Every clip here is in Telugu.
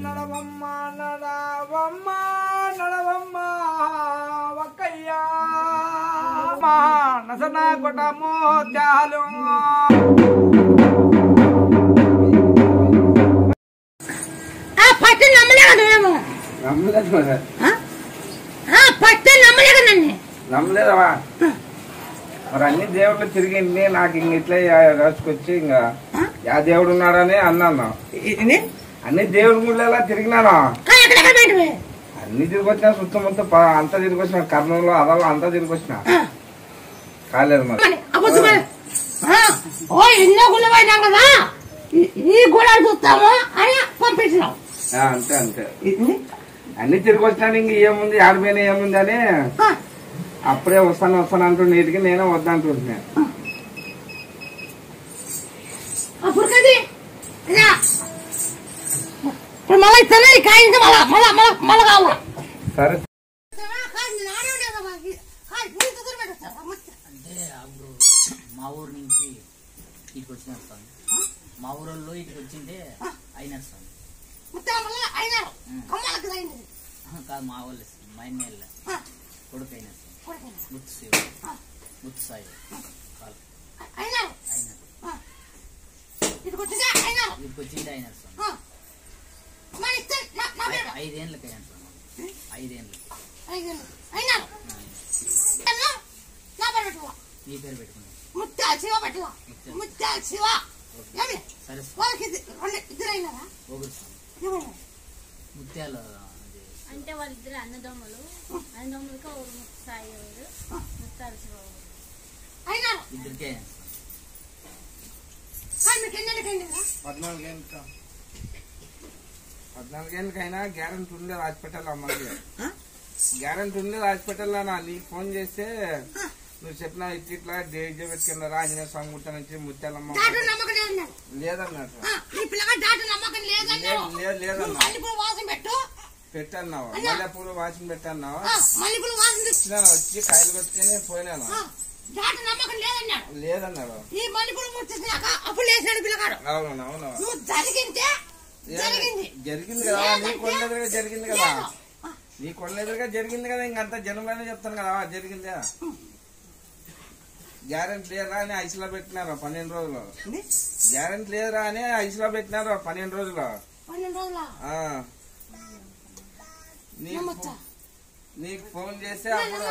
నడవమ్మ నడవమ్మ నడవమ్మ వక్కయ్యా నసన కొటము చాలు నమ్మలేదవా మరి అన్ని దేవుళ్ళు తిరిగింది నాకు ఇంక ఇట్లా రాసుకొచ్చి ఇంకా యా దేవుడు ఉన్నాడని అన్నాను. అన్ని దేవుడి గుళ్ళలా తిరిగినాను, అన్ని తిరిగి వచ్చిన చుట్టూ అంతా తిరిగి వచ్చిన కర్నూలు అదలో అంతా తిరిగి వచ్చిన కాలేదు మరి. అంతే అంతే అన్ని తిరిగి వచ్చినాను. ఇంక ఏముంది ఆడిపోయినా ఏముంది అని అప్పుడే వస్తాను అంటూ నీటికి నేనే వద్దంటుంటున్నా. సరే అంటే అప్పుడు మా ఊరు నుంచి ఇటుకు వచ్చిన మా ఊళ్ళో ఇటుకు వచ్చింటే అయినారు స్వామి కాదు మా వాళ్ళు మా అన్నయ్య కొడుకు అయినా ముత్తు సాయి అయినారు ఇటుకు వచ్చింటే అయినారు స్వామి 5 ఏళ్ళకి అయినారు స్వామి 5 ఏళ్ళకి నీ పేరు పెట్టుకున్నాను ముత్యాల శివ పెట్టలా ముత్యాల శివ ముత్యాలు అంటే వాళ్ళిద్దరు అన్నదమ్ములు అన్నదమ్ములకి ఒక సాయి ఎవరు ముత్యాల శివ ఇద్దరికే 14 ఏళ్ళకైనా గ్యారెంటీ ఉండే హాస్పిటల్ అమ్మాయి గ్యారెంటీ ఉండే హాస్పిటల్ నీకు ఫోన్ చేస్తే నువ్వు చెప్పినా ఇట్లా డేజీ పెట్టుకున్నారా ఆంజనేయ స్వామి గుట్ట నుంచి ముత్యాలమ్మ లేదన్నట్టు లేదన్నా పెట్టన్నావా మల్లెపూలు వాసన పెట్టన్నావా వచ్చి కాయలు పెట్టుకుని పోయినాను లేదన్నాడు. అవునవును జరిగింది కదా నీ కొండెదురుగా జరిగింది కదా నీ కొండెదురుగా జరిగింది కదా ఇంకంతా జనంలోనే చెప్తాను కదా జరిగిందా. గ్యారెంటీ లేదురా అని ఐసులో పెట్టినారు 12 రోజులు. గ్యారెంటీ లేదురా అని ఐసులో పెట్టినారు 12 రోజులు. నీకు ఫోన్ చేస్తే అప్పుడు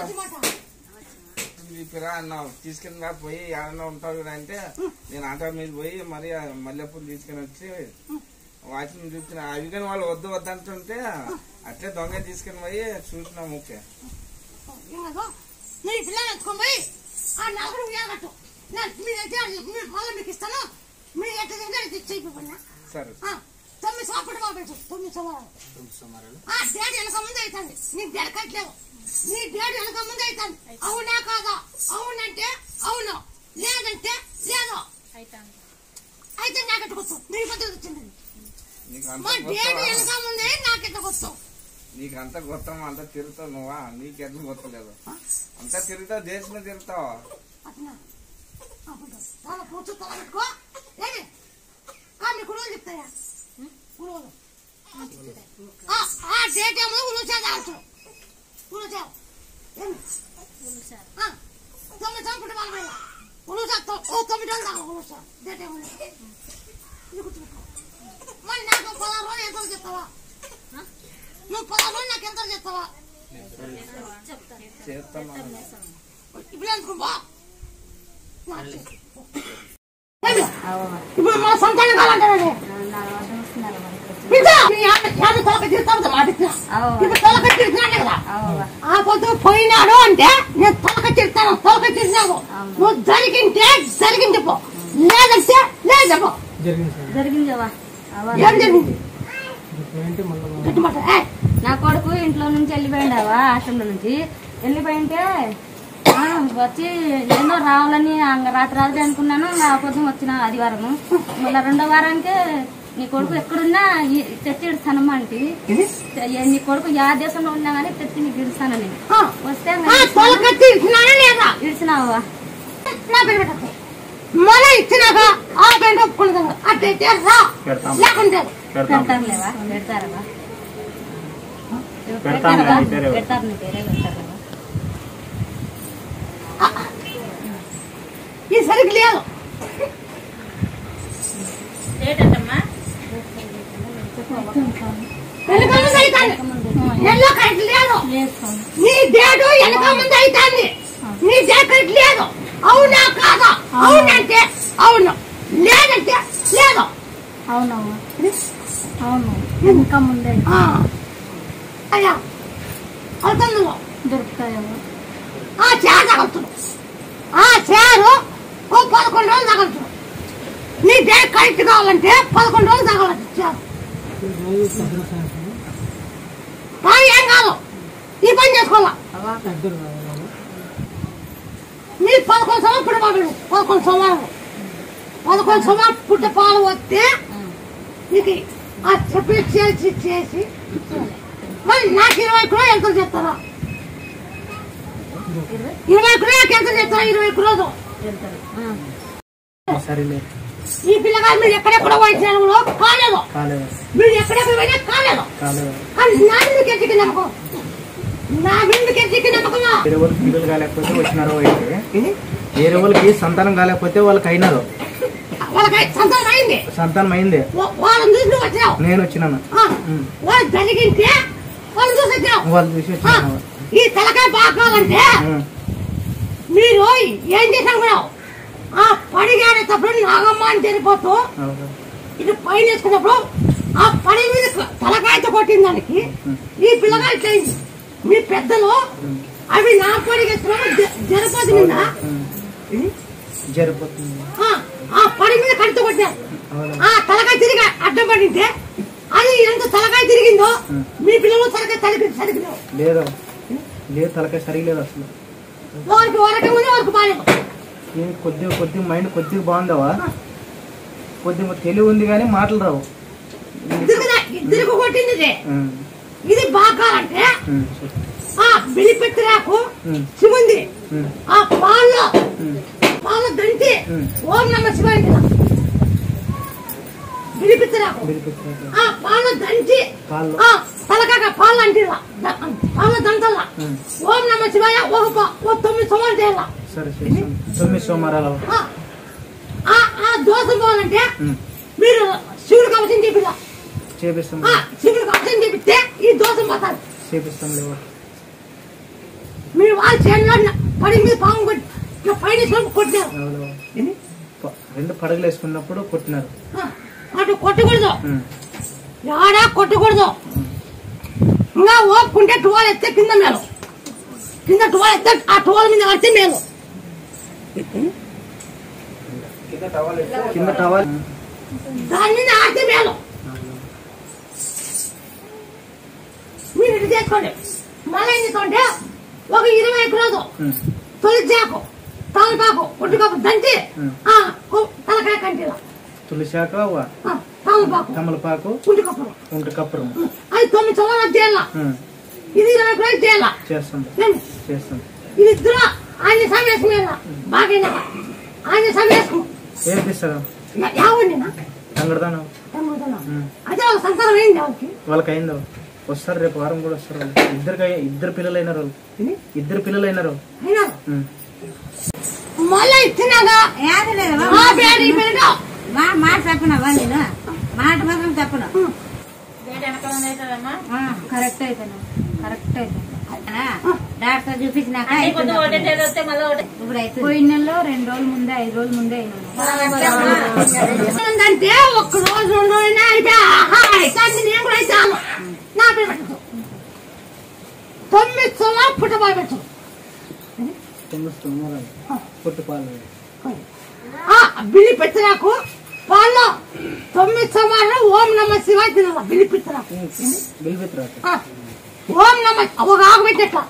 మీకురా అన్నావు తీసుకుని రా పోయి ఏడన్నా ఉంటావు అంటే నేను ఆటో మీద పోయి మరి మల్లెపూలు తీసుకుని వచ్చి వాటిని చూసిన అవి కానీ వాళ్ళు వద్దు వద్దంటుంటే అట్లే దొంగ తీసుకుని పోయి చూసినా ముఖ్య సరే 9 సంవత్సరాలు 9 సంవత్సరాలు వెనక ముందు అవుతుంది నీకు జరగట్లేదు నీ డేట్ వెనక ముందు అవుతుంది. అవునా కాదా అవునంటే అవును లేదంటే లేదు అయితే నాకెట్ట గుర్తు నీ పద్ధతి వచ్చింది మా డేట్ వెనక ముందే నాకెట్ట గుర్తు నీకంత గుర్తం అంతా తిరుగుతావు నువ్వా నీకెట్లా గుర్తలేదు అంతా తిరుగుతావు దేశంలో తిరుగుతావు అట్లా కూర్చో తల పెట్టుకో కానీ గురువులు చెప్తాయా గురువులు డేట్ ఏమో ఉలుచా కావచ్చు ఉలుచా 9 సంవత్సరాలు వాళ్ళు ఉలుచా 9 రోజులు ఉలుచా డేట్ ఏమో మరి నాకు 16 రోజులు ఎంత చెప్తావా నువ్వు 16 రోజులు నాకు ఎంత చెప్తావా ఇప్పుడు అనుకుంటా ఇప్పుడు మా సంతానం కావాలంటే ఆ పొద్దు పోయినాడు అంటే నేను తొలక తిడతాను తొలక తిరిగినావు నువ్వు జరిగింటే జరిగింది పో లేదంటే లేదపో ఏం జరిగింది నా కొడుకు ఇంట్లో నుంచి వెళ్ళిపోయిండావా హాస్టల్లో నుంచి వెళ్ళిపోయింటే వచ్చి ఎన్నో రావాలని రాత్రి అనుకున్నాను నా కోసం వచ్చిన ఆదివారము మళ్ళీ 2వ వారానికి నీ కొడుకు ఎక్కడున్నా తెచ్చి ఇడుస్తానమ్మా అంటే నీ కొడుకు యా దేశంలో ఉన్నా గానీ తెచ్చి నీకు ఇడుస్తానని వస్తే ఇడిచినావా మళ్ళీ ఇచ్చినాక ఆ బెండ ఒప్పుకుంటాను అట్లయితే రా లేకుంటే పెడతారులేవా పెడతారా పెడతారు నీ పేరే పెడతారు ఈ సరికి లేదు వెనక ముందు అవుతాంది ఎల్లో కరెక్ట్ లేదు నీ డేటు వెనక ముందు అవుతాంది నీ డేట్ కరెక్ట్ లేదు అవునా కాదా అవునంటే అవును లేదంటే లేదు అవునమ్మా అవును ఇంకా ముందే అయ్యా అవుతుంది దొరుకుతాయేమో ఆ చేరు తగలుతుంది ఆ చేరు ఓ 11 రోజులు తగలుతుంది నీ డేట్ కరెక్ట్ కావాలంటే 11 రోజులు తగలదు చేరు ఏం కాదు ఈ పని చేసుకోవాలా నీ 11 సంవత్సరం పుట్టపాడు 11 సంవత్సరం పుట్ట పాలు వస్తే నీకు ఆ చెప్పి చేసి మరి నాకు 20 కిలో ఎంత చెప్తారా 20 కిలో ఎంత చెప్తారా 20 కిలో ఈ పిల్లగారు మీరు ఎక్కడెక్కడ వయసు కాలేదు మీరు ఎక్కడెక్కడ పోయినా కాలేదు కానీ నా మీదకి ఎత్తికి నమ్మకం నా మీదకి ఎత్తికి నమ్మకమా పిల్లలు కాలేకపోతే వచ్చినారో వేరే వాళ్ళకి సంతానం కాలేకపోతే వాళ్ళకి అయినారు వాళ్ళకి సంతానం అయింది వాళ్ళని చూసి నువ్వు వచ్చావు నేను వచ్చినాను వాళ్ళు జరిగింటే వాళ్ళు చూసి వచ్చావు వాళ్ళు చూసి వచ్చినాను ఈ తలకాయ బాగాలంటే మీరు ఏం చేసాను ఆ పడిగానేటప్పుడు నాగమ్మ అని తెలిపోతూ ఇది పైన వేసుకున్నప్పుడు ఆ పడి మీద తలకాయతో కొట్టిన దానికి ఈ పిల్లగా ఇట్లయింది మీ పెద్దలు అవి నా పడిగేస్తున్నప్పుడు జరిపోతుంది ఆ పడి మీద కడితో కొట్టారు ఆ తలకాయ తిరిగి అడ్డం పడింటే అది ఎంత తలకాయ తిరిగిందో మీ పిల్లలు సరిగ్గా లేదు లేదు తలకాయ సరిగలేదు అసలు వారికి వరకే ఉంది వారికి బాగాలేదు కొద్దిగా మైండ్ కొద్దిగా బాగుందావా కొద్దిగా తెలివి ఉంది కానీ మాటలు రావు ఇద్దరికి కొట్టింది ఇది బాగాలంటే ఆ బిలిపెత్తిరాకు శివుంది ఆ పాల దంటి ఓం నమ శివాయ బిలిపెత్తిరాకు ఆ పాల దంచి తలకాక పాలు అంటిరా పాల దంతల్లా ఓం నమ శివాయ ఓ 9 సోమవారం చేయాల సరే 9 సోమవారాలు ఆ దోషం పోవాలంటే మీరు శివుడు కవచం చేపిస్తాం శివుడు కవచం చేపిస్తే ఈ దోషం పోతారు చేపిస్తాం లేవా మీరు వాళ్ళు చేయాలి పడి మీద పాము పైన కొట్టినారు 2 పడగలు వేసుకున్నప్పుడు కొట్టినారు అటు కొట్టకూడదు ఆడా కొట్టకూడదు ఇంకా ఓపుకుంటే టువాల్ ఎత్తే కింద మేలు కింద టువాల్ ఎత్తే ఆ టువాల్ మీద పడితే మేలు కింద టవల్ దాని మీద ఆడితే మేలు మీరు ఇటు చేసుకోండి మళ్ళీ ఏం చేసుకోండి ఒక 21 రోజు తొలి చాకు తలపాకు ఒట్టుకాపు దంచి తలకాయ కంటిలా తులసాక తమలపాకు ఉంట కప్పరం అది 9 సంవత్సరాలు చేయాల ఇది 20 రోజులు చేయాల చేస్తాం ఇది ఇద్దరు ఆయన సమేసం బాగా ఆయన సమేసం ఏపిస్తారా యావండినా తంగడదాను అదే వాళ్ళ సంతానం అయింది వాళ్ళకి అయిందో వస్తారు రేపు వారం కూడా వస్తారు ఇద్దరు పిల్లలు అయినారు ఇద్దరు పిల్లలు అయినారు మళ్ళీ ఇచ్చినాగా మాట చెప్పినావా నేను మాట మాత్రం చెప్పను కరెక్ట్ అయిపోయినా కరెక్ట్ అయిపోయినా డాక్టర్ చూపించినాక ఇప్పుడు పోయిన నెలలో 2 రోజుల ముందే 5 రోజుల ముందే అయినా ఒక్క రోజు 2 రోజులైనా అయితే నేను కూడా అయితాను నా పేరు పెట్టు 9 సంవత్సరాలు పుట్టబాబు పెట్టు 9 సంవత్సరాలు పుట్టుపాలు బిల్లి పెట్టినాకు పాలు 9 సంవత్సరాలు ఓం నమ శివాయ తినాల బిల్లి పెట్టినాకు ఓం నమ ఒక ఆకు పెట్టేట్లా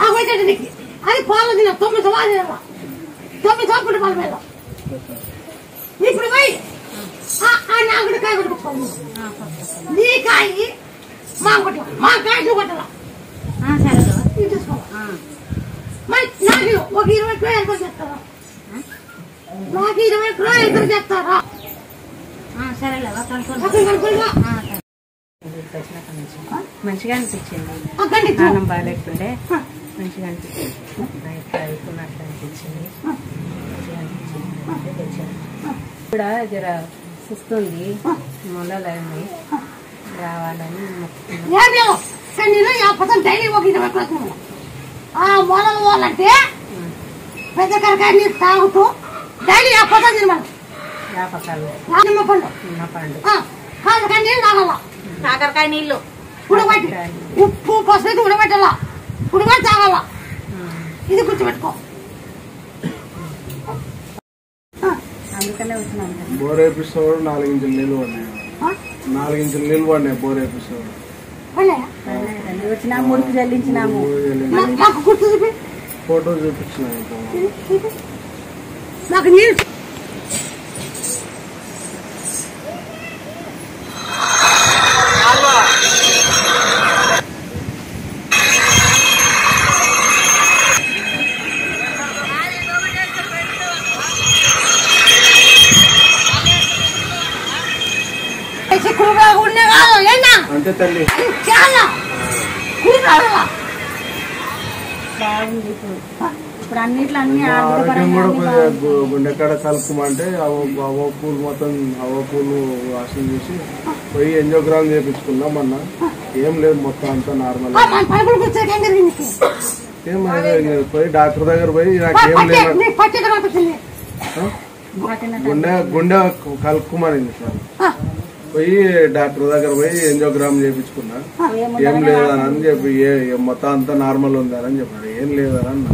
ఆకు పెట్టేట నీకు అది పాలు తిన 9 సంవత్సరాలు తినాల 9 సంవత్సరాలు పుట్టపాల మీద ఇప్పుడు పోయి నాగుడి కాయ కొట్టుకోవాలి నీ కాయ మా కొట్ల మా కాయ నువ్వు కొట్టాల తీసుకోవాలి నాకు ఒక 20 కిలో ఎంత చెప్తారా? నాకు 20 కిలో ఎంత చెప్తారా? సరేలేవా మంచిగా అనిపించింది. ఆనం బాగాలేకుండే మంచిగా అనిపించింది. అయిపోయినట్లు అనిపించింది. కూడా జర సుస్తుంది మొలలన్నీ రావాలని మొక్కుతున్నాను. డైలీ ఒక 20 కిలో ఆ మొలలు వాళ్ళంటే పెద్ద కరకాయ నీరు తాగుతూ డైలీ 50 తినమని కాకరకాయ నీళ్ళు తాగాల. కాకరకాయ నీళ్ళు ఉడబట్టి ఉప్పు పసుపు ఉడబెట్టాల. ఉడబట్టి తాగాల. ఇది గుర్తుపెట్టుకో. అందుకనే వచ్చినాను. బోర్ ఎపిసోడ్ 4 ఇంచుల నీళ్ళు పడినాయి. 4 ఇంచుల నీళ్ళు పడినాయి బోర్ ఎపిసోడ్. వచ్చినా మురికి చెల్లించినాము. నాకు గుర్తు చూపి ఫోటో చూపించినాము. నాకు నీళ్ళు అంతే తల్లి. బాగుంది. ఇప్పుడు అన్నిట్లో అన్ని ఆరోగ్యం కూడా గుండెకాడ కలుపుమంటే అవ పూలు మొత్తం పూలు వాసన చూసి పోయి ఎంజోగ్రామ్ చేయించుకున్నాం అన్న. ఏం లేదు, మొత్తం అంతా నార్మల్. పోయి డాక్టర్ దగ్గర పోయి నాకేం లేదు గుండె కలుపుకోమని సార్. పోయి డాక్టర్ దగ్గర పోయి ఎంజోగ్రామ్ చేయించుకున్నా. ఏం లేదని అని చెప్పి మొత్తం అంతా నార్మల్ ఉందని చెప్పాడు. ఏం లేదని అన్నా.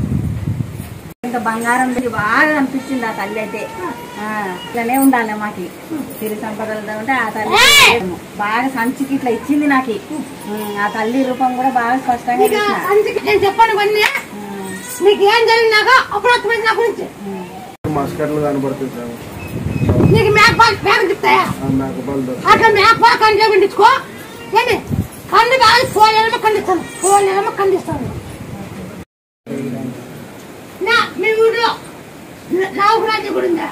ఇంకా బంగారం బాగా అనిపించింది ఆ తల్లి అయితే. ఇట్లానే ఉండాలి మాకి సిరి సంపదలతో ఉంటే ఆ తల్లి బాగా సంచికి ఇట్లా ఇచ్చింది నాకు. ఆ తల్లి రూపం కూడా బాగా స్పష్టంగా నేను చెప్పాను. నీకు ఏం జరిగినాక అప్పుడు నా గురించి మస్కట్లు కనబడుతుంది సార్. నీకు మేకపాలు చెప్తాయా? అట్లా మేకపాలు కంటే పండించుకో. ఏంటి కండు కాదు పోలేమో ఖండిస్తాను. పోలేమో ఖండిస్తాను. మీ ఊళ్ళో నవగ్రహాన్ని కూడా ఉందా?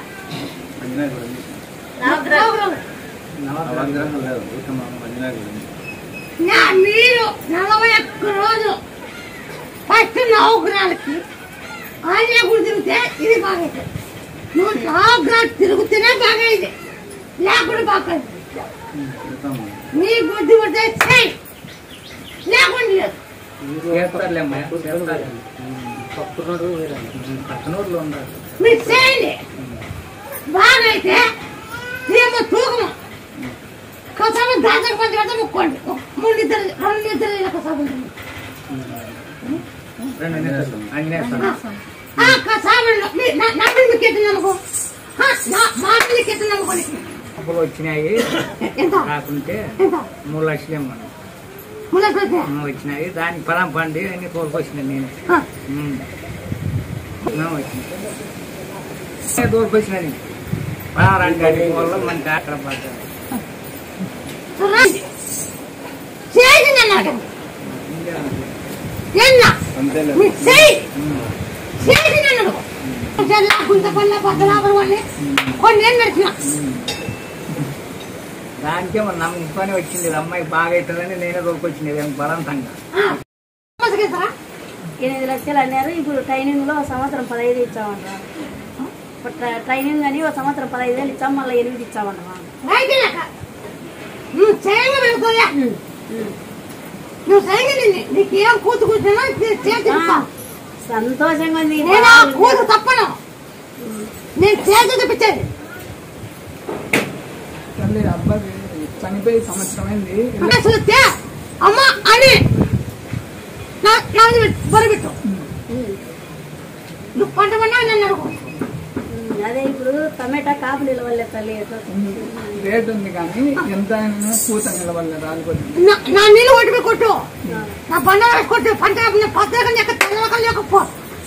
మీరు 41 రోజు ఫస్ట్ నవగ్రహాలకి ఆంజనేయ గుడి తిరిగితే ఇది బాగైతే. నువ్వు నవగ్రహాలు తిరుగుతూనే బాగైంది, లేకుండా బాగైంది. నీ బుద్ధి పడితే చెయ్యి, లేకుండా లేదు. మీరు చేయండి బాగైతే ఏమో తూకము కసాబు దాదాపు కొంచెం పెడితే ముక్కోండి. 2 నిద్రలు కసాబు కసాబులో నా మీకు ఎత్తున్నానుకో మా మీకు ఎత్తున్నానుకోండి. అప్పులు వచ్చినాయి కాకుంటే 3 లక్షలు ఇమ్మను వచ్చినాయి. దానికి పదం పండి అన్ని తోలుకొచ్చినాయి. నేను వచ్చిన తోలుకొచ్చినా నేను పదం వల్ల మనకి అక్కడ పడ్డాను. దానికే మన నమ్మకం వచ్చింది. అమ్మాయి బాగా అవుతుందని నేనే తోలుకొచ్చినది బలవంతంగా. 8 లక్షలు అన్నారు. ఇప్పుడు ట్రైనింగ్ లో సంవత్సరం 15 ఇచ్చామంటారు. ట్రైనింగ్ అని ఒక సంవత్సరం 15,000 ఇచ్చాం, మళ్ళీ 8 ఇచ్చామంటావా? నీకేం కూతు కూర్చున్నా సంతోషంగా ఉంది. కూతు తప్పను నేను చేతి చూపించేది. అబ్బాయి చనిపోయి సంవత్సరం అయింది. అమ్మ అని బొరబెట్టు. నువ్వు పంట పడినా నన్ను అడుగు. అదే ఇప్పుడు టమాటా కాపు నిలవలే తల్లి. రేట్ ఉంది కానీ ఎంత పూత నిలవలే రాలిపోతుంది. నా నీళ్ళు ఒడిపి కొట్టు, నా బండ కొట్టు. పంట పచ్చగా తెల్లకలేకపో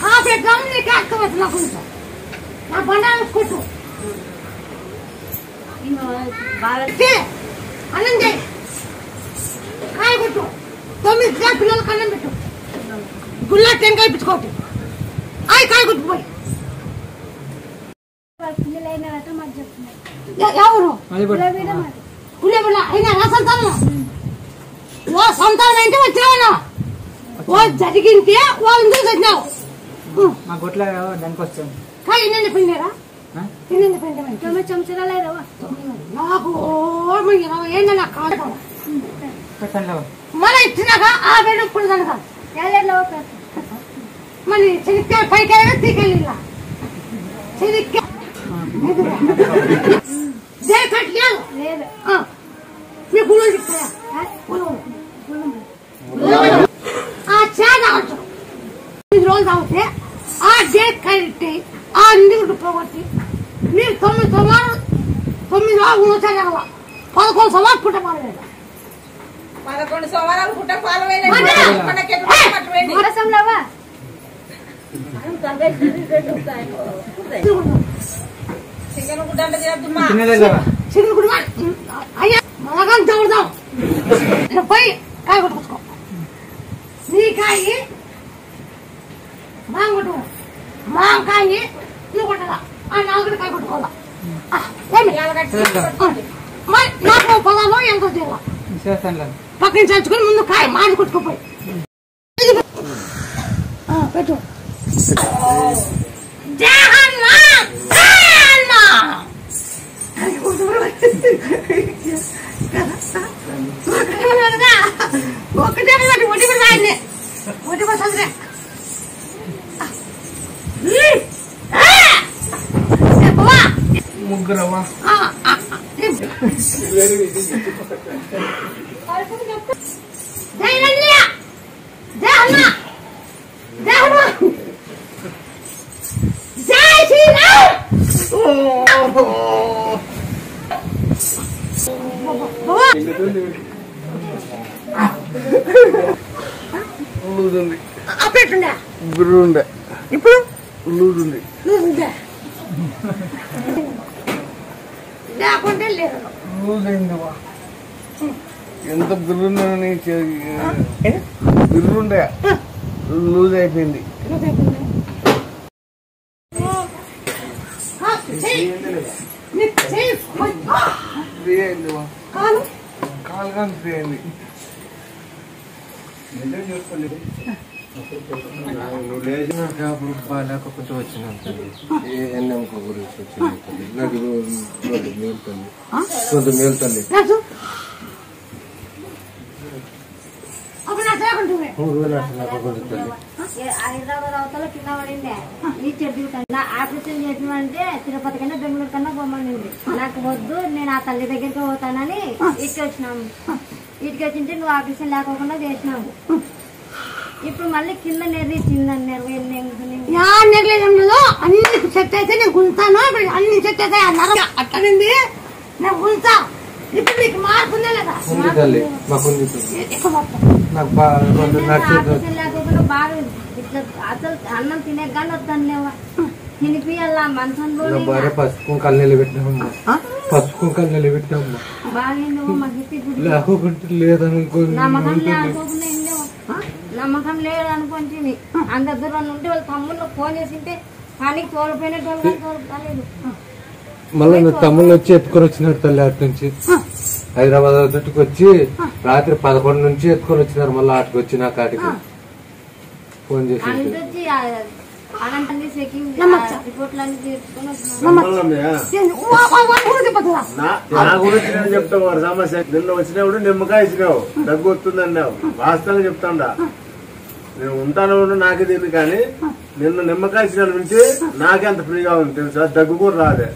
కాపు ఎట్లా నీకు అర్థమవుతుంది. నా గురించి నా బండ కొట్టు. అన్నం చేయి, కాయ కొట్టు. 9 పిల్లలకు అన్నం పెట్టు. గుళ్ళ టెంకాయ పిచ్చుకోటి. అవి కాయ కొట్టుకుపోయి ఎవరు పులిబిల్ల అయినా నా సంతానం ఓ సంతానం అంటే వచ్చినావా ఓ జరిగింటే వాళ్ళని చూసి వచ్చినావు మా గొట్ల దానికి వస్తాం కాయ ఎన్ని పిండిరా ఎన్ని పిండి చెంచరా లేదా నాకు 20 ఏళ్ళ నాకు కాదు పెట్టండి మన ఇచ్చినాక ఆ వేడు ఇప్పుడు కనుక మరి చెనిక్కాయ పైకి తీకెళ్ళిలా చెనిక్కాయ కట్టలేదు మీ గుళ్ళు చెప్తాయా ఆ చా తాగచ్చు 5 రోజులు తాగితే ఆ డేట్ కట్టి ఆ ఇంటికి పోగొట్టి మీరు 9 రోజులు ఉంచాలి 11 సవాలు పుట్టలేదు 11 సోమవారాలు పుట్ట పాలవేలే చికెన్ గుడ్డ అంటే చేద్దామా చికెన్ గుడ్డ అయ్యా మగం చదువుదాం పోయి కాయ కొట్టుకోసుకో నీ కాయ మాంగొట్టు మాంకాయ నువ్వు కొట్టదా ఆ నాలుగు కాయ కొట్టుకోవాలా మరి నాకు పొలాలో ఎంతో తీయాల పక్కన చచ్చుకొని ముందు కాయ మాడి కొట్టుకోపోయి పెట్టు ఒకటే ఒట్టి కూడా రాయండి ఒట్టి కూడా చదివే ముగ్గురవా అప్పుడే గురుండే ఇప్పుడు లూడుంది లేకుంటే లేదు లూజైందివా ఎంత బిర్రుండే బిర్రుండే లూజ్ అయిపోయింది ఫ్రీ అయిందివా కాలు కానీ ఫ్రీ అయింది నువ్వు లేచినాక అప్పుడు బాగాలేక కొంచెం వచ్చిన ఎన్నెంక గురించి వచ్చింది నాకు మేలుతుంది కొంచెం మేలుతుంది హైదరాబాద్ అవతల కింద పడిందే ఈ చెడ్డీ కన్నా ఆపరేషన్ చేసినంటే తిరుపతి కన్నా బెంగళూరు కన్నా పోమనింది నాకు వద్దు నేను ఆ తల్లి దగ్గరికి పోతానని ఇటుకి వచ్చినాము ఇటుకి వచ్చింటే నువ్వు ఆపరేషన్ లేకోకుండా చేసినావు ఇప్పుడు మళ్ళీ కింద నెర్రిచ్చిందని నెరలేదంలో అన్ని సెట్ అయితే నేను గుంతాను అన్ని సెట్ అయితే అట్టనింది నేను గుంతా ఇప్పుడు నీకు మార్పుందే లేదా ఆపరేషన్ లేకోకుండా బాగా ఇట్లా అసలు అన్నం తినే కానీ వద్దాను లేవా తినిపియాలా మంచంలో పసుపు కళ్ళు పెట్టినామమ్మా పసుపు కళ్ళు నిలబెట్టినామమ్మా బాగా మాకు లేకుంటే లేదనుకో నమ్మకం లేకోకుండా నమ్మకం లేదు అనుకుంటుంది అంత దూరం నుండి వాళ్ళ తమ్ముళ్ళు ఫోన్ చేసింటే పనికి తోలిపోయినట్టు తోలుకోలేదు మళ్ళీ నా తమ్ముళ్ళు వచ్చి ఎత్తుకొని వచ్చినారు తల్లి అటు నుంచి హైదరాబాద్ చుట్టుకు వచ్చి రాత్రి 11 నుంచి ఎత్తుకొని వచ్చినారు మళ్ళీ ఆటకు వచ్చి నా కాటికి ఫోన్ చేసి నా గురించి నేను చెప్తావు వాడు సమస్య నిన్న వచ్చినప్పుడు నిమ్మకాయ ఇచ్చినావు దగ్గు వస్తుందన్నావు వాస్తవంగా చెప్తాండా నేను ఉంటాను నాకే తెలియదు కానీ నిన్న నిమ్మకాయ ఇచ్చిన నుంచి నాకే అంత ఫ్రీగా ఉంది తెలుసా దగ్గు కూడా రాదే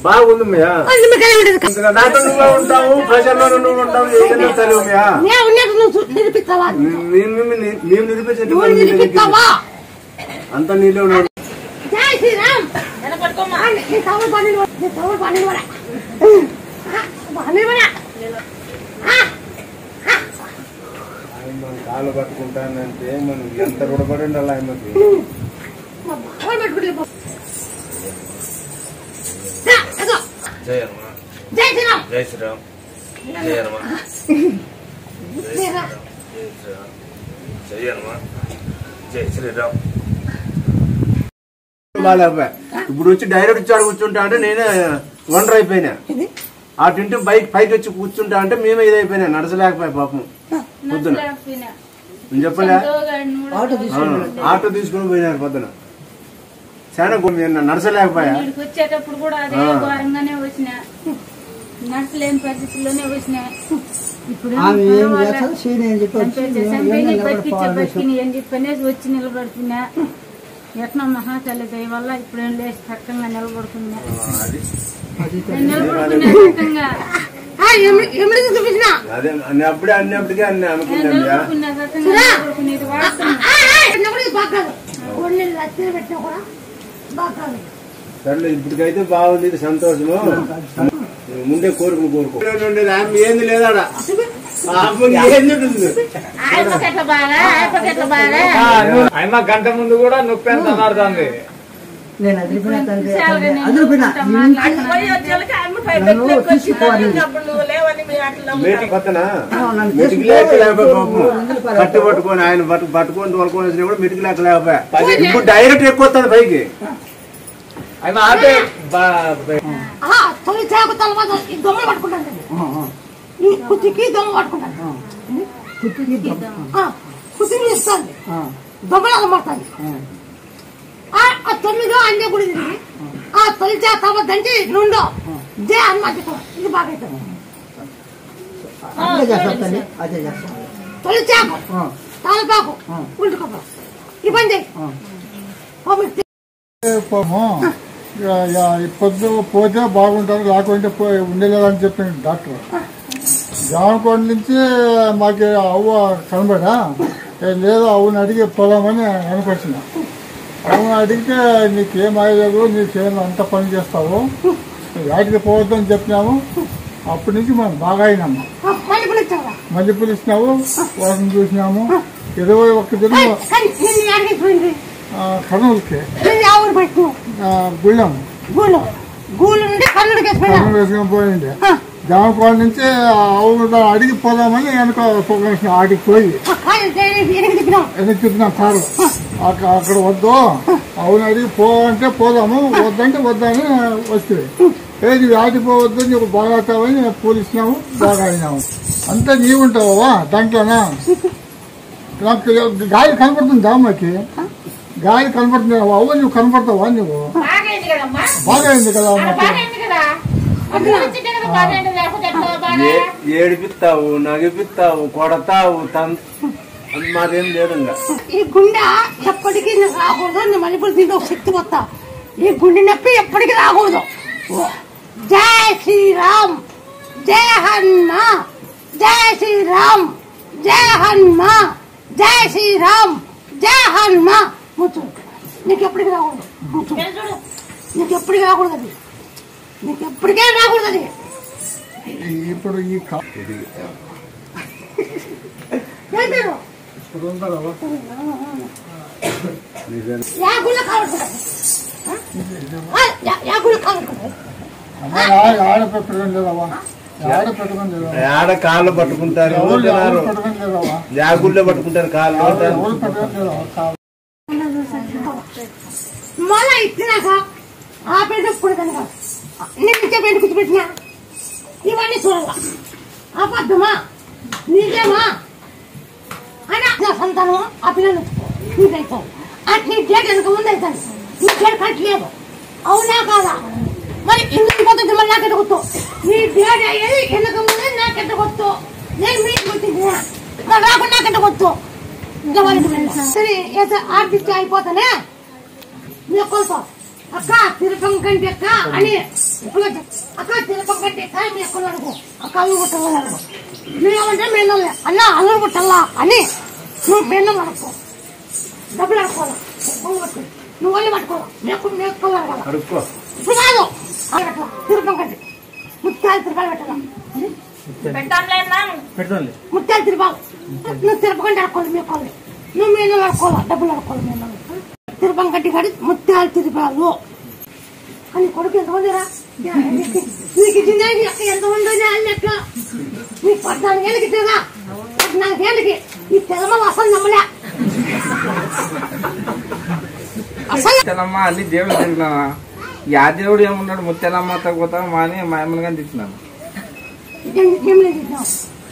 బాగుంది మయా నాతో నువ్వే ఉంటావు ప్రజల్లో నువ్వు ఉంటావు ఏదైనా తెలియదు మయా నేను నిరూపించే అంత నీళ్ళే ఉన్నాడు కాళ్ళు పట్టుకుంటానంటే మనం ఎంత రుణపడి ఉండాలి ఆయనకి జై శ్రీరామ్ జై శ్రీరామ్ జై హనుమ జై హనుమ జై శ్రీరామ్ బాగాలేకపోయా. ఇప్పుడు వచ్చి డైరెక్ట్ వచ్చి కూర్చుంటా అంటే నేనే వండర్ అయిపోయినా. ఆ టింటి పైకి వచ్చి కూర్చుంటా అంటే మేమే ఇదైపోయినా, నడచలేకపోయా పాపం. పొద్దున నేను చెప్పలే, ఆటో తీసుకుని పోయినారు పొద్దున. చాలా నడచలేకపోయా. వచ్చేటప్పుడు కూడా అదే ఘోరంగానే వచ్చినా, నడచలేని పరిస్థితుల్లోనే వచ్చినా. ఇప్పుడు బతికిని అని చెప్పనేసి వచ్చి నిలబడుతున్నా. ఎట్లా మహాతల్లి దయ వల్ల ఇప్పుడేం లేచి చక్కగా నిలబడుతున్నా. అప్పుడే అన్నప్పటికీ అన్ని అనుకున్నా. సర్లే ఇప్పటికైతే బాగుంది, సంతోషము. ముందే కోరుకుని కోరుకో. ఏంది లేదా ఆయన గంట ముందు కూడా నొప్పి ఎంత మారుతుంది. నేను అదిరిపోయినా కట్టు పట్టుకొని ఆయన పట్టుకొని తోలుకొని వచ్చినా కూడా మెటికి లేక లేకపోయా. ఇప్పుడు డైరెక్ట్ ఎక్కువ వస్తుంది పైకి. ఆయన ఆటే తొలి చేప తర్వాత ఈ దొమ్మలు పట్టుకుంటాను, ఈ కుర్చీకి దొమ్మ పట్టుకుంటాను, కుర్చీ ఇస్తాను, దొమ్మలు అలమడతాను. ఆ 9 అన్నీ కూడా తిరిగి ఆ తొలి చేప తర్వాత దంచి 2 జే అన్నమాట. ఇది బాగా అవుతుంది. తొలి చేప తాలపాకు ఉల్లికొబ్బరి ఇబ్బంది పొద్దు పోతే బాగుంటారు, లేకుంటే ఉండలేదని చెప్పిన డాక్టర్. జామకోట నుంచి మాకు అవ్వ కనబడా, లేదు అవ్వని అడిగి పోదామని అనుకొచ్చిన. అవును అడిగితే నీకేం అయ్యలేదు, నీకేం అంత పని చేస్తావు, వాటికి పోవద్దని చెప్పినాము. అప్పటి నుంచి మనం బాగా అయినాము. మల్లెపూలు ఇచ్చినావు, వాటిని చూసినాము. 21 దినం కర్నూలుకి గుళ్ళం కర్నూలు వేసుకొని పోయింది. జామకోట నుంచి అడిగి పోదామని వెనక ఆడికి పోయి వెనక్కి తిప్పినాం కారు. అక్కడ వద్దు, అవును అడిగి పోవాలంటే పోదాము, వద్దంటే వద్దని వస్తే ఏది ఆడికి పోవద్దు, నీకు బాగా అవుతావని పూలు ఇచ్చినాము, బాగా అయినాము. అంతా నీవు ఉంటావా దాంట్లోనా? నాకు గాలి కనపడుతుందా? అమ్మకి గాలి కనపడుతుంది. అవ్వ నువ్వు కనపడతావా? నువ్వు బాగా అయింది కదా అమ్మకి. ఏడిపిస్తావు, నగిపిస్తావు, కొడతావు, మాదేం లేదు. ఈ గుండె ఎప్పటికీ రాకూడదు. నేను మళ్ళీ దీంట్లో శక్తి వస్తా. ఈ గుండె నొప్పి ఎప్పటికీ రాకూడదు. జై శ్రీరామ్, జై హనుమా, జై శ్రీరామ్, జై హనుమా, జై శ్రీరామ్, జై హనుమా. కూర్చో. నీకు ఎప్పటికీ రాకూడదు. నీకు ఎప్పటికీ రాకూడదు అది, నీకు ఎప్పటికే రాకూడదు అది. ఇప్పుడు ఈ ఆడ కాళ్ళు పట్టుకుంటారు, జాగుల్లో పట్టుకుంటారు కాళ్ళు. మళ్ళా ఇచ్చినాక ఆ పెద్ద ఇప్పుడు కనుక నేను ఇచ్చే పెళ్లి కూర్చోబెట్టినా ఇవన్నీ చూడాల. అబద్ధమా నిజమా అని నా సంతానమా ఆ పిల్లలు నీకైతాను. అంటే నీ డేట్ వెనక ముందు అవుతాను, నీ డేట్ కట్టలేదు. అవునా కాదా? మరి ఎందుకు పోతుంది? మళ్ళీ నాకెట్ట గుర్తు నీ డేట్ అయ్యేది వెనక ముందు నాకెట్ట గుర్తు? నేను మీకు గుర్తించిన రాకుండా నాకెట్ట గుర్తు? సరే ఆర్టిస్ట్ అయిపోతానే మీ కొలుతో అక్క తిరుపం కంటే అక్క అని అక్క తిరుపం కంటే అక్క మీ అక్కలు అడుగు, అక్క అల్లు కొట్టాలన్నాడు. మేమంటే మేము అన్న అల్లు కొట్టాలా అని నువ్వు మేము అడుక్కో, డబ్బులు అడుకోవాలా, నువ్వు ఒళ్ళు పట్టుకోవాలి, మేకు అడుక్కో. ఇప్పుడు కాదు తిరుపం కంటే ముత్యాలు తిరపాలు పెట్టాలా, ముత్యాలు తిరపాలు. నువ్వు తిరపకంటే అడుకోవాలి, మేకోవాలి, నువ్వు మేము అడుకోవాలా, డబ్బులు అడుకోవాలి. మేము తిరుపం కట్టి కడి ముత్యాలు తిరిపాలు అని కొడుకు ఎంతమంది రా నీకు ఇచ్చింది ఎంతమంది లెక్క. నీకు 14 ఏళ్ళకి ఇచ్చేదా? 14 ఏళ్ళకి ఈ తెలమలు అసలు నమ్మలే. ముత్యాలమ్మ అన్ని దేవుడు తిరిగినా యా దేవుడు ఏమున్నాడు ముత్యాలమ్మ తగ్గుతామా అని మా అమ్మని కానీ తిట్టినాను.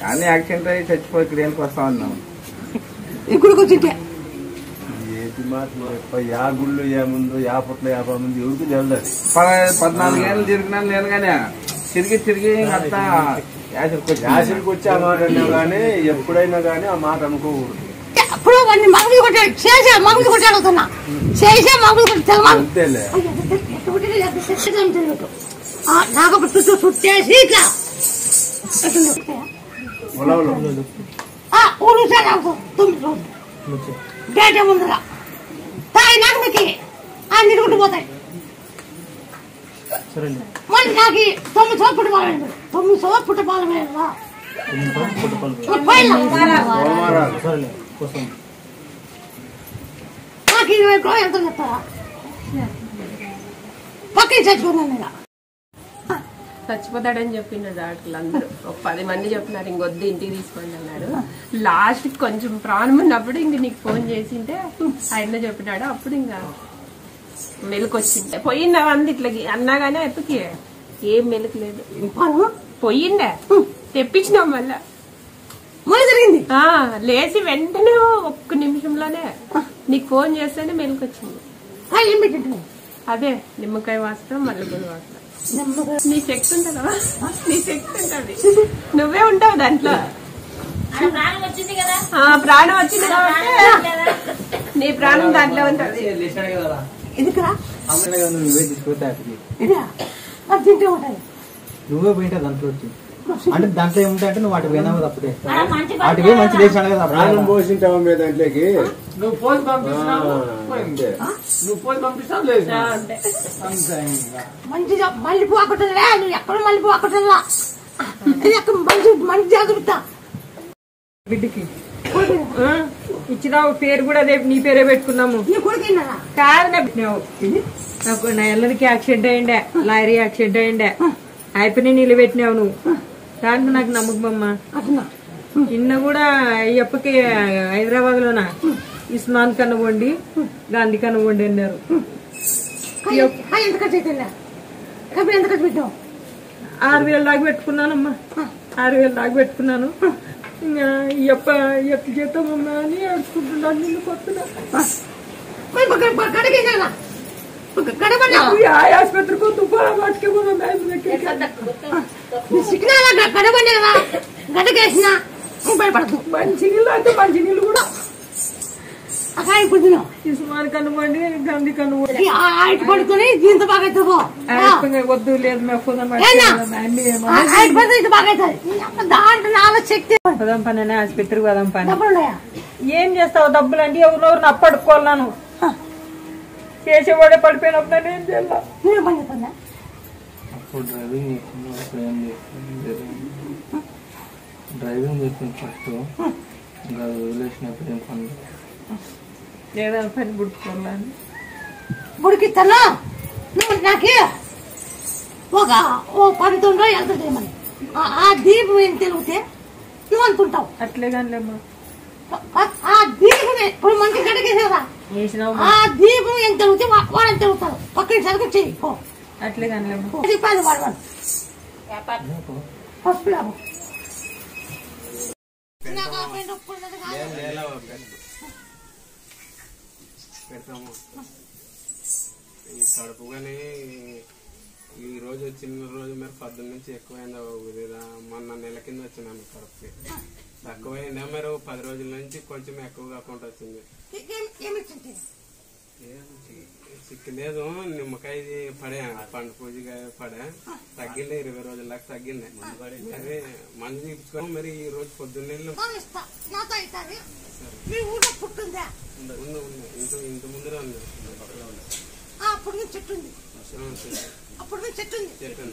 కానీ యాక్సిడెంట్ అయ్యి చచ్చిపోయి ఇక్కడ ఏంటికి వస్తా ఉన్నాము. ఏది మాట యా గుళ్ళు ఏముందో యా పుట్ల 50 మంది ఎవరికి తెలియదు. 14 ఏళ్ళు తిరిగినాను నేను కానీ తిరిగి అంతా యాసిడ్కి వచ్చి ఆ మాట అన్నా కానీ ఎప్పుడైనా కానీ ఆ మాట అనుకోకూడదు. అప్పుడు వాడిని మగుడు కొట్టాడు, చేసే మగుడు కొట్టి అడుగుతున్నా, చేసే మగుడు కొట్టి అంతేలే. నాకు ఒక చుట్టేసి ఇట్లా ఊరు 9 రోజులు డేటే ముందుగా తాగినాక మీకు నిరుగుంటూ పోతాయి. మళ్ళీ నాకు 9 సంవత్సరాలు పుట్టపాలమే 9 సంవత్సరాలు పుట్టపాలమే నాకు 20 రోజులు ఎంత చెప్తారా పక్కన చచ్చిపోయినా చచ్చిపోతాడని చెప్పిండు డాక్టర్లు అందరూ. ఒక 10 మంది చెప్తున్నారు ఇంకొద్దు ఇంటికి తీసుకోండి అన్నాడు. లాస్ట్ కొంచెం ప్రాణం ఉన్నప్పుడు ఇంక నీకు ఫోన్ చేసింటే ఆయన చెప్పినాడు. అప్పుడు ఇంకా మెలకు వచ్చిండే పోయిండే అంది ఇట్లా అన్నా గానీ ఎప్పటికి ఏం మెలకు లేదు. పోయిండే తెప్పించినాం మళ్ళా జరిగింది. లేచి వెంటనే 1 నిమిషంలోనే నీకు ఫోన్ చేస్తేనే మెలకు వచ్చింది. అదే నిమ్మకాయ వాస్తాం మల్లెపూలు వాస్తాం. నీ శక్తి ఉంటుందా? నీ శక్తి ఉంటుంది, నువ్వే ఉంటావు దాంట్లో. ప్రాణం వచ్చింది కాబట్టి నీ ప్రాణం దాంట్లో ఉంటుంది. నువ్వే పోయింటా దాంట్లో వచ్చి అంటే దాంట్లో ఏముంటాయంటే నువ్వు వాటి పోయినావు తప్పితే వాటికి మంచి లేచాను కదా ప్రాణం పోషించావు మీద దాంట్లోకి నువ్వు పోసి పంపిస్తావు లేదు మంచిగా మల్లెపూ ఆకుతుందిలే, నువ్వు ఎక్కడ మల్లెపూ ఆకుతుందా మంచి జాగ్రత్త. బిడ్డకి ఇచ్చిన పేరు కూడా అదే నీ పేరే పెట్టుకున్నాము. కాదు నాకు నా ఎల్లరికి యాక్సిడెంట్ అయ్యిండే, లారీ యాక్సిడెంట్ అయ్యిండే, అయిపోయి నిలబెట్టినావు నువ్వు. దాంట్లో నాకు నమ్మకమమ్మా. నిన్న కూడా అయ్యప్పకి హైదరాబాద్ లోన ఇస్మాన్ కనుగొండి గాంధీ కనుగొండి అన్నారు. 6,000 దాకా పెట్టుకున్నానమ్మా, 6,000 దాకా పెట్టుకున్నాను. ఇంకా అయ్యప్ప ఎప్పుడు చేద్దామమ్మా అని అడుచుకుంటున్నాను. నిన్ను కొట్టున్నా ఆసుపత్రికి తుఫాను వాటికి భయపడదు. మంచినీళ్ళు అంటే మంచినీళ్ళు కూడా ఇస్మాన్ కనుగొండి గాంధీ కనుగొండి పడుతుంది దీంతో బాగా వద్దు లేదు దాంట్లో శక్తి పదం పని అని ఆసుపత్రికి పదం పని. ఏం చేస్తావు డబ్బులు అంటే ఎవరెవరు నప్పడుకోవాలను చేసేవాడే పడిపోయినప్పుడు నేను ఏం చేయాలా? అప్పుడు డ్రైవింగ్ చేస్తుంది ఫస్ట్ ఇంకా వదిలేసినప్పుడు ఏం పని ఏదైనా పని బుడుకోవాలని బుడికిస్తాను. నువ్వు నాకు ఒక 19 రోజులు ఎంత చేయమని ఆ దీపం ఏం తెలిగితే నువ్వు అనుకుంటావు. అట్లే కానిలేమ్మా, ఆ దీపం ఇప్పుడు మంచి గడిగేసేదా ఆ దీపం ఏం తెలిగితే వాడని తెలుగుతాడు. పక్కన సరికి చెయ్యి అట్లే కానిలేమ్మా. చెప్పాలి వాడు ఫస్ట్ లాభం పెడతాము. ఈ కడుపు కానీ ఈ రోజు వచ్చిన రోజు మీరు 10 నుంచి ఎక్కువైందా? మొన్న నెల కింద వచ్చినాను కడుపుకి తక్కువైందా? మీరు 10 రోజుల నుంచి కొంచెం ఎక్కువ కాకుండా వచ్చింది. సిక్కలేదు. నిమ్మకాయ పడే పండు పూజగా పడే తగ్గింది. 20 రోజుల దాకా తగ్గింది. అదే మందు తీపించుకోవాలి. మరి ఈ రోజు పొద్దున్న ఇంత ముందరే ఉంది. చెట్టు చెట్టు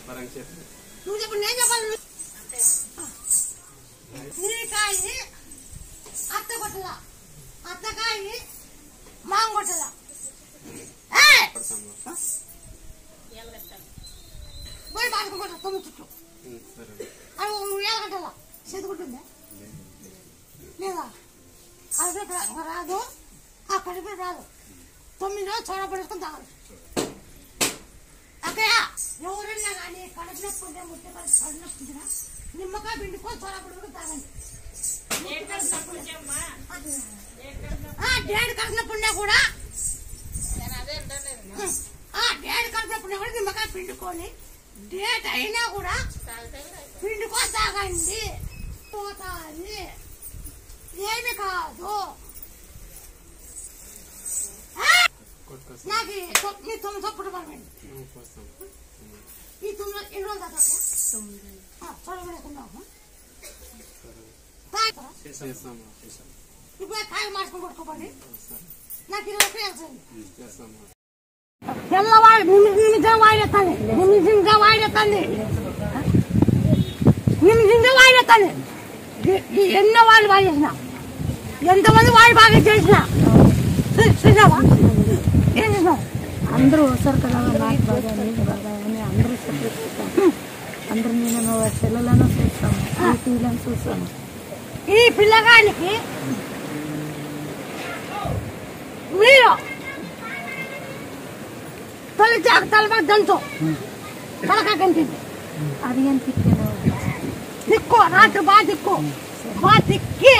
పరంగా చెట్టు. నువ్వు చెప్పు నేను చెప్పాలి. అత్తగొట్టల అత్తకాయ మాంగొట్టల పోయి బాడుకోట 9 చుట్టూ అది ఏలగట్టల చేతుకుంటుందా లేదా? అది రాదు, ఆ కడుపు రాదు. 9 రోజులు చోర పడుకుని తాగాలి. అక్కయ్య ఎవరన్నా కానీ కడుపు నొప్పి ఉంటే ముట్టే కడుపు నొప్పి ఉంటుందా నిమ్మకాయ పిండుకొని చోర పడుకుని తాగండి. డేడ్ కడుపునప్పుడున్నా కూడా నిమ్మకాయ పిండుకొని డేట్ అయినా కూడా పిండుకొని తాగండి. పోతాది ఏమి కాదు. నాకు మీ 9 చప్పుడు పడమండి. ఈ 9 ఎన్ని రోజులు తాగుతావు? చొరబడుకున్నావు ఇప్పుడు కాయ మార్చుకొని కొట్టుకోండి. నాకు 20 రూపాయలు తెల్లవాడు నిమిషం వాయిడెత్తండి. ఎన్నో వాళ్ళు బాగా చేసిన ఎంతమంది వాళ్ళు బాగా చేసిన చూసావా ఏం చేసినావు? అందరూ వస్తారు కదా నాకు బాగా నీకు బాగా అని అందరూ చెప్పేస్తాను. అందరూ నేను సెల్లులను చూస్తాను, టీవీలను చూస్తాను. ఈ పిల్లగానికి మీరు తలపా దంతో తలకాకంటుంది. అది ఏం తిక్కాను తిక్కో రాత్రి బాగా తిక్కి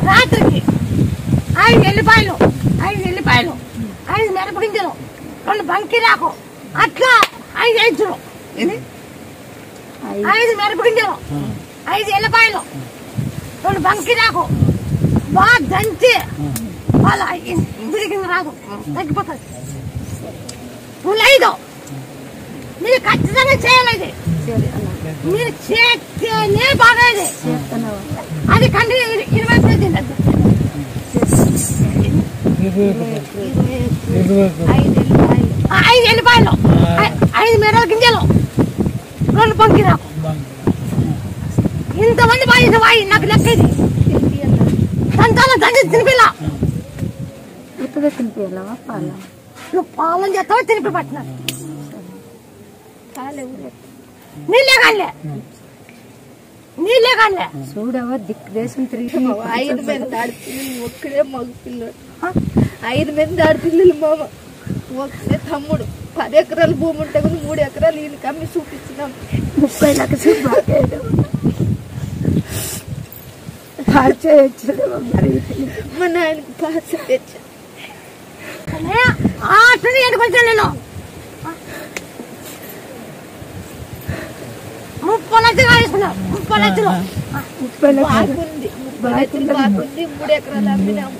రాత్రికి 5 ఎల్లిపాయలు 5 మిరపగింజలు 2 బంకిరాకు అట్లా 5 ఐదులు 5 మిరపగింజలు 5 ఎల్లిపాయలు 2 బంకిరాకు బాగా దంచి వాళ్ళ ఇంటికి రాదు తగ్గిపోతుంది. 5 మీరు ఖచ్చితంగా చేయాలి. మీరు చేస్తేనే బాగాది. అది కంటి 20 తినద్దు. 5 ఎల్లిపాయలు 5 మిరప గింజలు 2 పంకిరాకు ఇంతమంది బాగా వాయి నాకు లెక్కది. సంతానం దంచి తినిపిలా ఎప్పుడు తినిపించావా? పాల నువ్వు పాలని చేస్తావా తినిపి పట్టినా నీళ్ళే కాలే చూడవా దిక్కు దేశం తిరిగి 5 మంది ఆడపిల్లలు ఒక్కడే మగ పిల్లలు 5 మంది ఆడపిల్లలు మామ ఒక్కడే తమ్ముడు 10 ఎకరాల భూమి ఉంటే కూడా 3 ఎకరాలు ఈయన కమ్మి చూపించినాం 30 లక్షలు మా నాయనకు పాస్ తెచ్చా ఎడుకొచ్చాను నేను 30 లక్షలు కాల్చుకున్నావు. 30 లక్షలు బాగుంది 3 ఎకరాలు అమ్మినాము.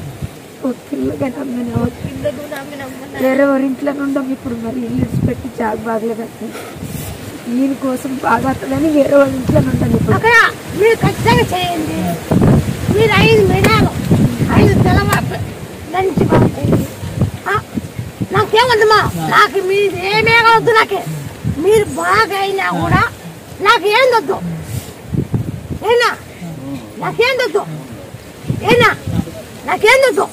వేరే వారింట్లో ఉండవు. ఇప్పుడు మరి ఇల్లు పెట్టి జాబ్ బాగలేదు. దీని కోసం బాగా వస్తుందని వేరే వాళ్ళ ఇంట్లో ఉంటాను. ఇప్పుడు అక్కడ మీరు ఖచ్చితంగా చేయండి. మీరు 5 మినాలు 5 తెల్లవారు లంచి నాకేమొద్దమ్మా. నాకు మీరు ఏమే కావద్దు. మీరు బాగా అయినా కూడా నాకేం వద్దు. ఏనా నాకేం వద్దు. ఏనా నాకేం వద్దు.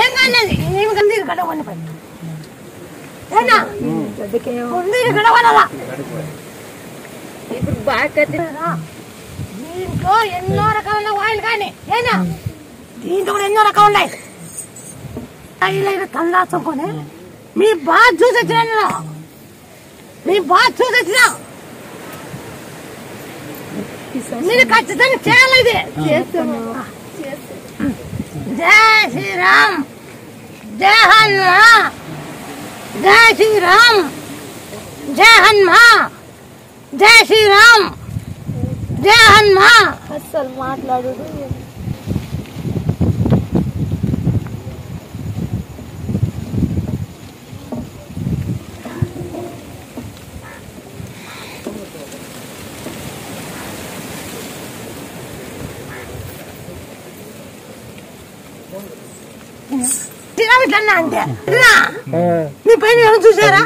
ఏం కాలేదు. ఏమి కంది గడవండి పని ఏనా గడవనాలా ఇప్పుడు బాగా దీంట్లో ఎన్నో రకాల వాయిలు కానీ ఏనా దీంట్లో కూడా ఎన్నో రకాలు ఉన్నాయి. తందాచుకొని మీ బాగా చూసొచ్చినా మీరు ఖచ్చితంగా చేయాలి. ఇది జై శ్రీరామ్, జై హనుమా, జై శ్రీరామ్, జై హనుమా, జై శ్రీరామ్, జై హనుమా. అస్సలు మాట్లాడు అంటే నీ పైన చూసారా?